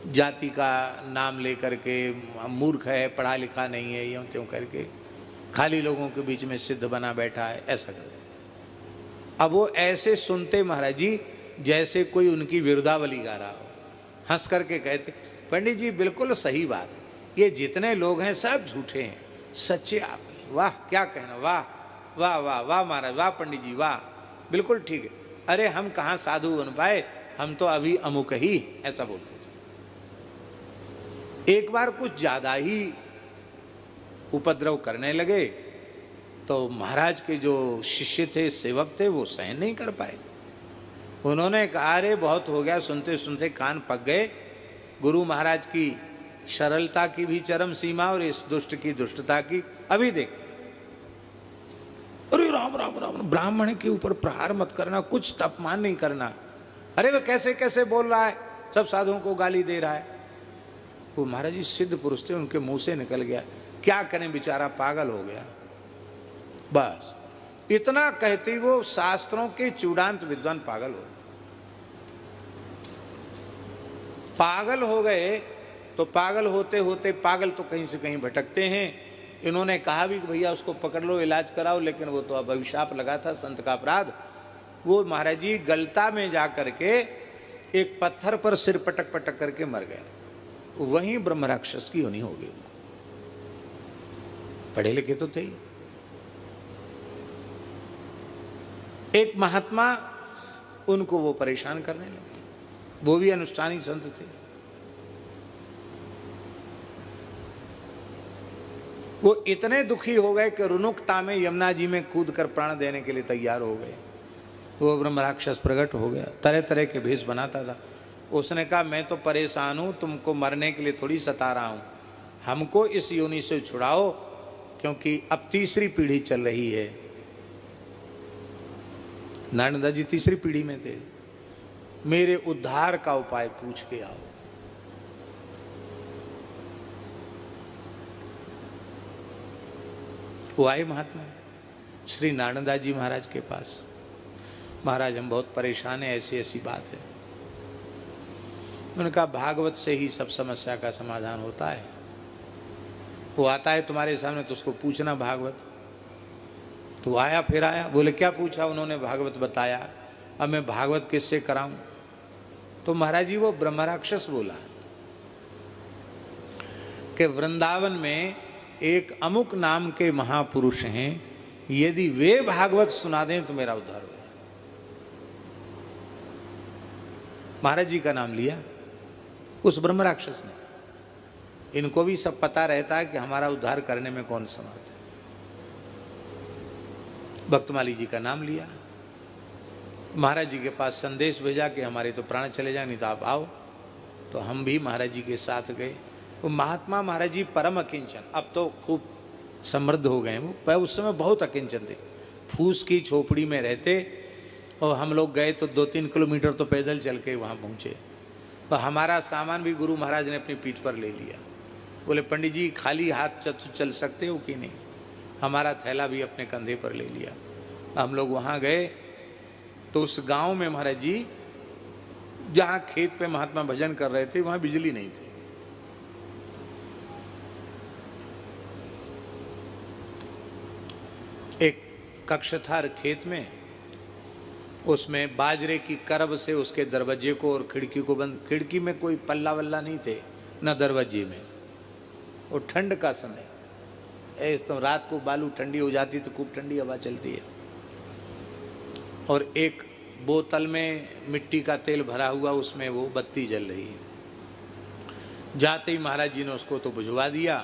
जाति का नाम लेकर के, मूर्ख है, पढ़ा लिखा नहीं है, यूँ त्यों करके खाली लोगों के बीच में सिद्ध बना बैठा है, ऐसा कर। अब वो ऐसे सुनते महाराज जी जैसे कोई उनकी विरुद्धावली गा रहा हो, हंस करके कहते, पंडित जी बिल्कुल सही बात, ये जितने लोग हैं सब झूठे हैं, सच्चे आप। वाह क्या कहना, वाह वाह वाह वाह महाराज, वाह पंडित जी वाह, बिल्कुल ठीक है। अरे हम कहाँ साधु बन पाए, हम तो अभी अमुक ही, ऐसा बोलते थे। एक बार कुछ ज्यादा ही उपद्रव करने लगे, तो महाराज के जो शिष्य थे, सेवक थे, वो सहन नहीं कर पाए। उन्होंने कहा अरे बहुत हो गया, सुनते सुनते कान पक गए। गुरु महाराज की सरलता की भी चरम सीमा और इस दुष्ट की दुष्टता की अभी देखते। अरे राम राम राम, ब्राह्मण के ऊपर प्रहार मत करना, कुछ अपमान नहीं करना। अरे वो कैसे कैसे बोल रहा है, सब साधुओं को गाली दे रहा है। वो महाराज जी सिद्ध पुरुष थे, उनके मुंह से निकल गया, क्या करें बेचारा पागल हो गया। बस इतना कहते वो शास्त्रों के चूड़ांत विद्वान पागल हो। पागल हो गए तो पागल होते होते पागल तो कहीं से कहीं भटकते हैं। इन्होंने कहा भी कि भैया उसको पकड़ लो, इलाज कराओ, लेकिन वो तो अब अभिशाप लगा था, संत का अपराध। वो महाराज जी गलता में जा करके एक पत्थर पर सिर पटक पटक करके मर गए। वहीं ब्रह्म राक्षस की होनी होगी उनको। पढ़े लिखे तो थे ही। एक महात्मा उनको वो परेशान करने लगे, वो भी अनुष्ठानी संत थे। वो इतने दुखी हो गए कि रुनुकता में यमुना जी में कूद कर प्राण देने के लिए तैयार हो गए। वो ब्रह्म राक्षस प्रकट हो गया, तरह तरह के भेष बनाता था। उसने कहा मैं तो परेशान हूँ, तुमको मरने के लिए थोड़ी सता रहा हूँ, हमको इस योनि से छुड़ाओ, क्योंकि अब तीसरी पीढ़ी चल रही है। नारद जी तीसरी पीढ़ी में थे। मेरे उद्धार का उपाय पूछ के आओ। वो आए महात्मा श्री नारद जी महाराज के पास। महाराज हम बहुत परेशान हैं, ऐसी ऐसी बात है। उन्होंने कहा भागवत से ही सब समस्या का समाधान होता है। वो आता है तुम्हारे सामने तो उसको पूछना भागवत। तो आया, फिर आया, बोले क्या पूछा? उन्होंने भागवत बताया। अब मैं भागवत किससे कराऊं? तो महाराज जी वो ब्रह्म राक्षस बोला कि वृंदावन में एक अमुक नाम के महापुरुष हैं, यदि वे भागवत सुना दें तो मेरा उद्धार हो जाए। महाराज जी का नाम लिया उस ब्रह्म राक्षस ने। इनको भी सब पता रहता है कि हमारा उद्धार करने में कौन समर्थ है। भक्तमाली जी का नाम लिया, महाराज जी के पास संदेश भेजा कि हमारे तो प्राण चले जाए, नहीं तो आप आओ। तो हम भी महाराज जी के साथ गए। वो महात्मा महाराज जी परम अकिंचन, अब तो खूब समृद्ध हो गए वो, पर उस समय बहुत अकिंचन थे। फूस की झोपड़ी में रहते, और हम लोग गए तो 2-3 किलोमीटर तो पैदल चल के वहाँ पहुँचे। तो हमारा सामान भी गुरु महाराज ने अपनी पीठ पर ले लिया। बोले पंडित जी खाली हाथ चल सकते हो कि नहीं? हमारा थैला भी अपने कंधे पर ले लिया। हम लोग वहाँ गए तो उस गांव में महाराज जी जहाँ खेत पे महात्मा भजन कर रहे थे, वहाँ बिजली नहीं थी। एक कक्ष था खेत में, उसमें बाजरे की करब से उसके दरवाजे को और खिड़की को बंद, खिड़की में कोई पल्ला वल्ला नहीं थे न दरवाजे में। और ठंड का समय तो रात को बालू ठंडी हो जाती तो खूब ठंडी हवा चलती है। और एक बोतल में मिट्टी का तेल भरा हुआ, उसमें वो बत्ती जल रही है। जाते ही महाराज जी ने उसको तो बुझवा दिया।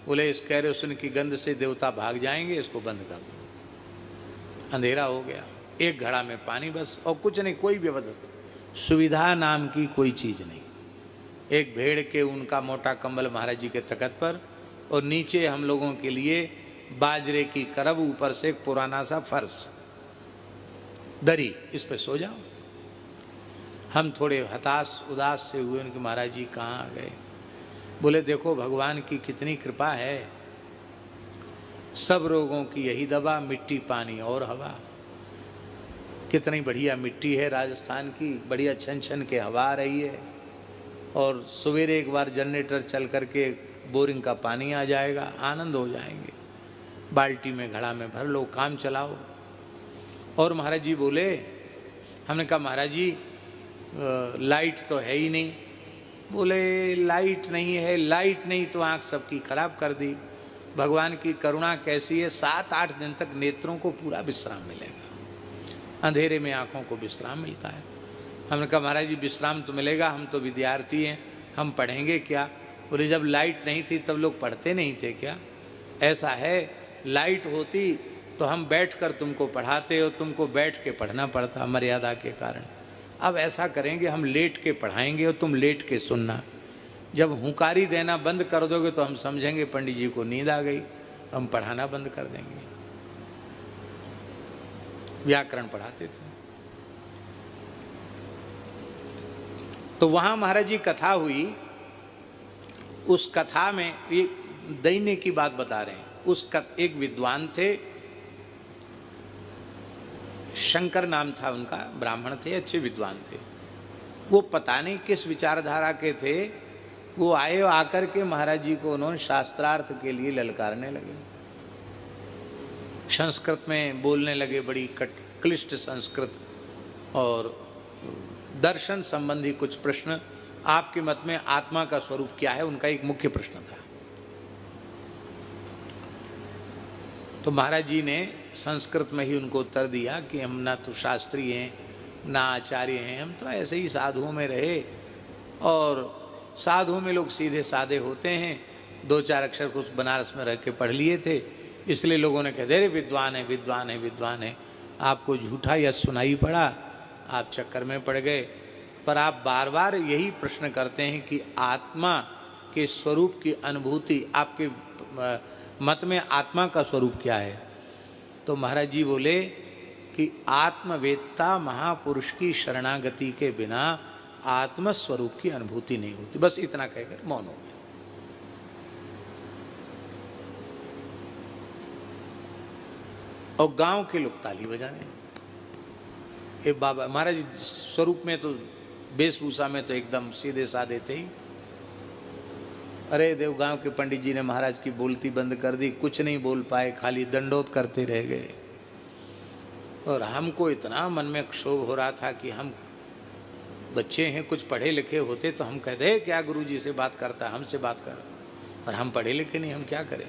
बोले इस केरोसिन की गंध से देवता भाग जाएंगे, इसको बंद कर दो। अंधेरा हो गया, एक घड़ा में पानी बस, और कुछ नहीं, कोई व्यवस्था, सुविधा नाम की कोई चीज़ नहीं। एक भेड़ के उनका मोटा कंबल महाराज जी के तख्त पर, और नीचे हम लोगों के लिए बाजरे की करब, ऊपर से एक पुराना सा फर्श, दरी, इस पे सो जाओ। हम थोड़े हताश उदास से हुए, उनके महाराज जी कहाँ आ गए? बोले देखो भगवान की कितनी कृपा है, सब रोगों की यही दवा, मिट्टी पानी और हवा। कितनी बढ़िया मिट्टी है राजस्थान की, बढ़िया छन छन के हवा आ रही है, और सवेरे एक बार जनरेटर चल करके बोरिंग का पानी आ जाएगा, आनंद हो जाएंगे। बाल्टी में घड़ा में भर लो, काम चलाओ। और महाराज जी बोले, हमने कहा महाराज जी लाइट तो है ही नहीं। बोले लाइट नहीं है, लाइट नहीं तो आँख सबकी खराब कर दी। भगवान की करुणा कैसी है, 7-8 दिन तक नेत्रों को पूरा विश्राम मिलेगा, अंधेरे में आँखों को विश्राम मिलता है। हमने कहा महाराज जी विश्राम तो मिलेगा, हम तो विद्यार्थी हैं, हम पढ़ेंगे क्या? बोले जब लाइट नहीं थी तब लोग पढ़ते नहीं थे क्या? ऐसा है, लाइट होती तो हम बैठकर तुमको पढ़ाते, और तुमको बैठ के पढ़ना पड़ता मर्यादा के कारण। अब ऐसा करेंगे, हम लेट के पढ़ाएंगे और तुम लेट के सुनना। जब हुंकारी देना बंद कर दोगे तो हम समझेंगे पंडित जी को नींद आ गई, हम पढ़ाना बंद कर देंगे। व्याकरण पढ़ाते थे। तो वहां महाराज जी कथा हुई, उस कथा में ये दैन्य की बात बता रहे हैं। एक विद्वान थे, शंकर नाम था उनका, ब्राह्मण थे, अच्छे विद्वान थे। वो पता नहीं किस विचारधारा के थे, वो आए, आकर के महाराज जी को उन्होंने शास्त्रार्थ के लिए ललकारने लगे, संस्कृत में बोलने लगे, बड़ी क्लिष्ट संस्कृत, और दर्शन संबंधी कुछ प्रश्न। आपके मत में आत्मा का स्वरूप क्या है, उनका एक मुख्य प्रश्न था। तो महाराज जी ने संस्कृत में ही उनको उत्तर दिया कि हम ना तो शास्त्री हैं ना आचार्य हैं, हम तो ऐसे ही साधुओं में रहे, और साधुओं में लोग सीधे साधे होते हैं, 2-4 अक्षर कुछ बनारस में रह के पढ़ लिए थे, इसलिए लोगों ने कहा अरे विद्वान है, विद्वान है, विद्वान है। आपको झूठा या सुनाई पड़ा, आप चक्कर में पड़ गए। पर आप बार बार यही प्रश्न करते हैं कि आत्मा के स्वरूप की अनुभूति, आपके मत में आत्मा का स्वरूप क्या है? तो महाराज जी बोले कि आत्मवेत्ता महापुरुष की शरणागति के बिना आत्मस्वरूप की अनुभूति नहीं होती। बस इतना कहकर मौन हो गए। और गांव के लोग ताली बजाने। ये बाबा महाराज स्वरूप में तो, वेशभूषा में तो एकदम सीधे साधे थे ही। अरे देव, गांव के पंडित जी ने महाराज की बोलती बंद कर दी, कुछ नहीं बोल पाए, खाली दंडोत करते रह गए। और हमको इतना मन में क्षोभ हो रहा था कि हम बच्चे हैं, कुछ पढ़े लिखे होते तो हम कहते हैं क्या गुरुजी से बात करता, हमसे बात कर, और हम पढ़े लिखे नहीं, हम क्या करें?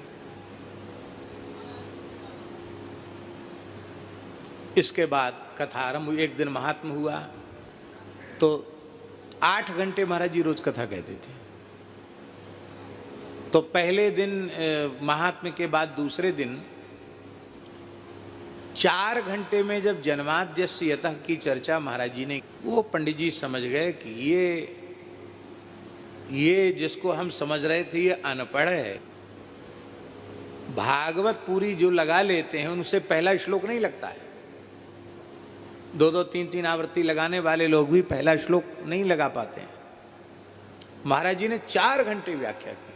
इसके बाद कथा आरंभ हुई। एक दिन महात्म हुआ तो 8 घंटे महाराज जी रोज कथा कहते थे। तो पहले दिन महात्म्य के बाद दूसरे दिन 4 घंटे में जब जन्माद्यस्य यतः की चर्चा महाराज जी ने, वो पंडित जी समझ गए कि ये जिसको हम समझ रहे थे ये अनपढ़ है। भागवत पूरी जो लगा लेते हैं उनसे पहला श्लोक नहीं लगता है। 2-2, 3-3 आवृत्ति लगाने वाले लोग भी पहला श्लोक नहीं लगा पाते हैं। महाराज जी ने 4 घंटे व्याख्या की।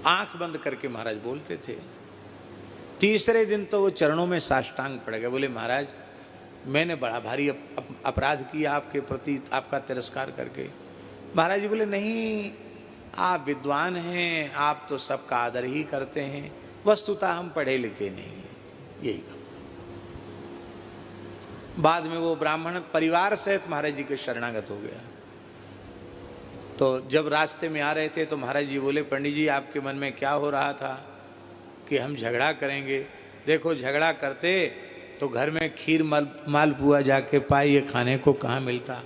आंख बंद करके महाराज बोलते थे। तीसरे दिन तो वो चरणों में साष्टांग पड़ गए। बोले महाराज, मैंने बड़ा भारी अपराध किया आपके प्रति, आपका तिरस्कार करके। महाराज जी बोले नहीं, आप विद्वान हैं, आप तो सबका आदर ही करते हैं, वस्तुतः हम पढ़े लिखे नहीं हैं, यही कहा। बाद में वो ब्राह्मण परिवार सहित महाराज जी के शरणागत हो गया। तो जब रास्ते में आ रहे थे तो महाराज जी बोले, पंडित जी आपके मन में क्या हो रहा था कि हम झगड़ा करेंगे? देखो झगड़ा करते तो घर में खीर मालपुआ जाके पाए, ये खाने को कहाँ मिलता।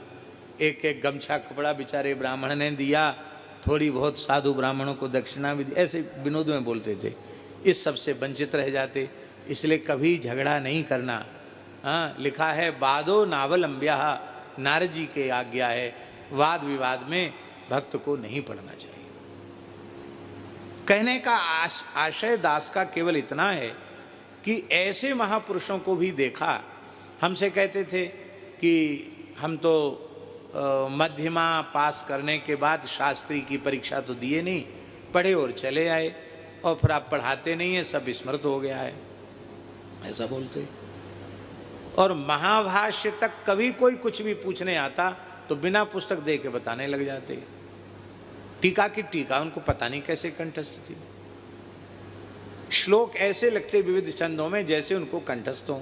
एक एक गमछा कपड़ा बेचारे ब्राह्मण ने दिया, थोड़ी बहुत साधु ब्राह्मणों को दक्षिणा भी दी, ऐसे विनोद में बोलते थे। इस सब से वंचित रह जाते, इसलिए कभी झगड़ा नहीं करना। हाँ, लिखा है वादो नावलंब्या, नारद जी के आज्ञा है, वाद विवाद में भक्त को नहीं पड़ना चाहिए। कहने का आशय दास का केवल इतना है कि ऐसे महापुरुषों को भी देखा। हमसे कहते थे कि हम तो मध्यमा पास करने के बाद शास्त्री की परीक्षा तो दिए नहीं, पढ़े और चले आए, और फिर आप पढ़ाते नहीं है, सब स्मृत हो गया है, ऐसा बोलते। और महाभाष्य तक कभी कोई कुछ भी पूछने आता तो बिना पुस्तक दे के बताने लग जाते। टीका की टीका उनको पता नहीं कैसे कंठस्थ थी। श्लोक ऐसे लगते विविध छंदों में जैसे उनको कंठस्थ हों,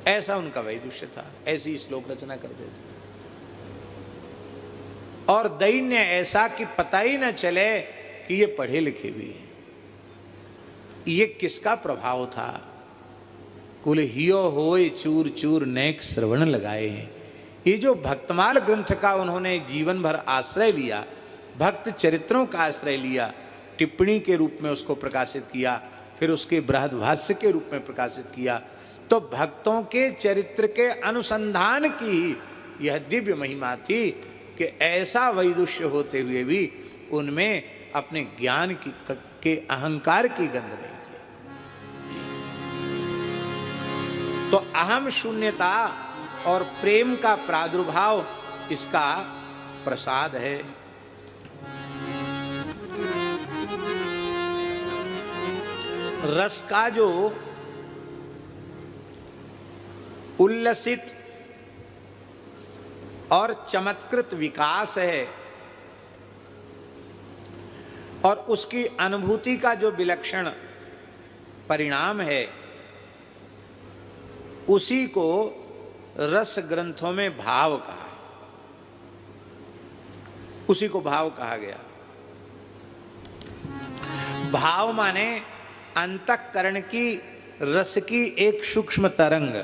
ऐसा उनका वैदुष्य था, ऐसी श्लोक रचना करते थे। और दैन्य ऐसा कि पता ही न चले कि ये पढ़े लिखे भी हैं। ये किसका प्रभाव था? कुल हियो होए चूर चूर नेक श्रवण लगाए हैं। ये जो भक्तमाल ग्रंथ का उन्होंने जीवन भर आश्रय लिया, भक्त चरित्रों का आश्रय लिया, टिप्पणी के रूप में उसको प्रकाशित किया, फिर उसके बृहद्भाष्य के रूप में प्रकाशित किया, तो भक्तों के चरित्र के अनुसंधान की ही यह दिव्य महिमा थी कि ऐसा वैदुष्य होते हुए भी उनमें अपने ज्ञान के अहंकार की गंध नहीं थी। तो अहम शून्यता और प्रेम का प्रादुर्भाव इसका प्रसाद है। रस का जो उल्लसित और चमत्कृत विकास है और उसकी अनुभूति का जो विलक्षण परिणाम है, उसी को रस ग्रंथों में भाव कहा है, उसी को भाव कहा गया। भाव माने अंतःकरण की रस की एक सूक्ष्म तरंग,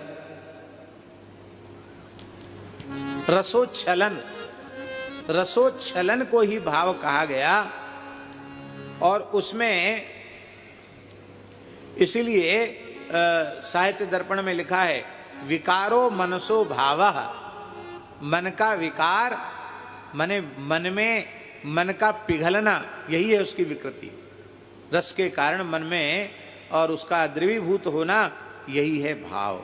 रसोच्छलन, रसोच्छलन को ही भाव कहा गया। और उसमें इसीलिए साहित्य दर्पण में लिखा है विकारो मनसो भावः, मन का विकार माने मन में मन का पिघलना, यही है उसकी विकृति। रस के कारण मन में और उसका द्रवीभूत होना, यही है भाव।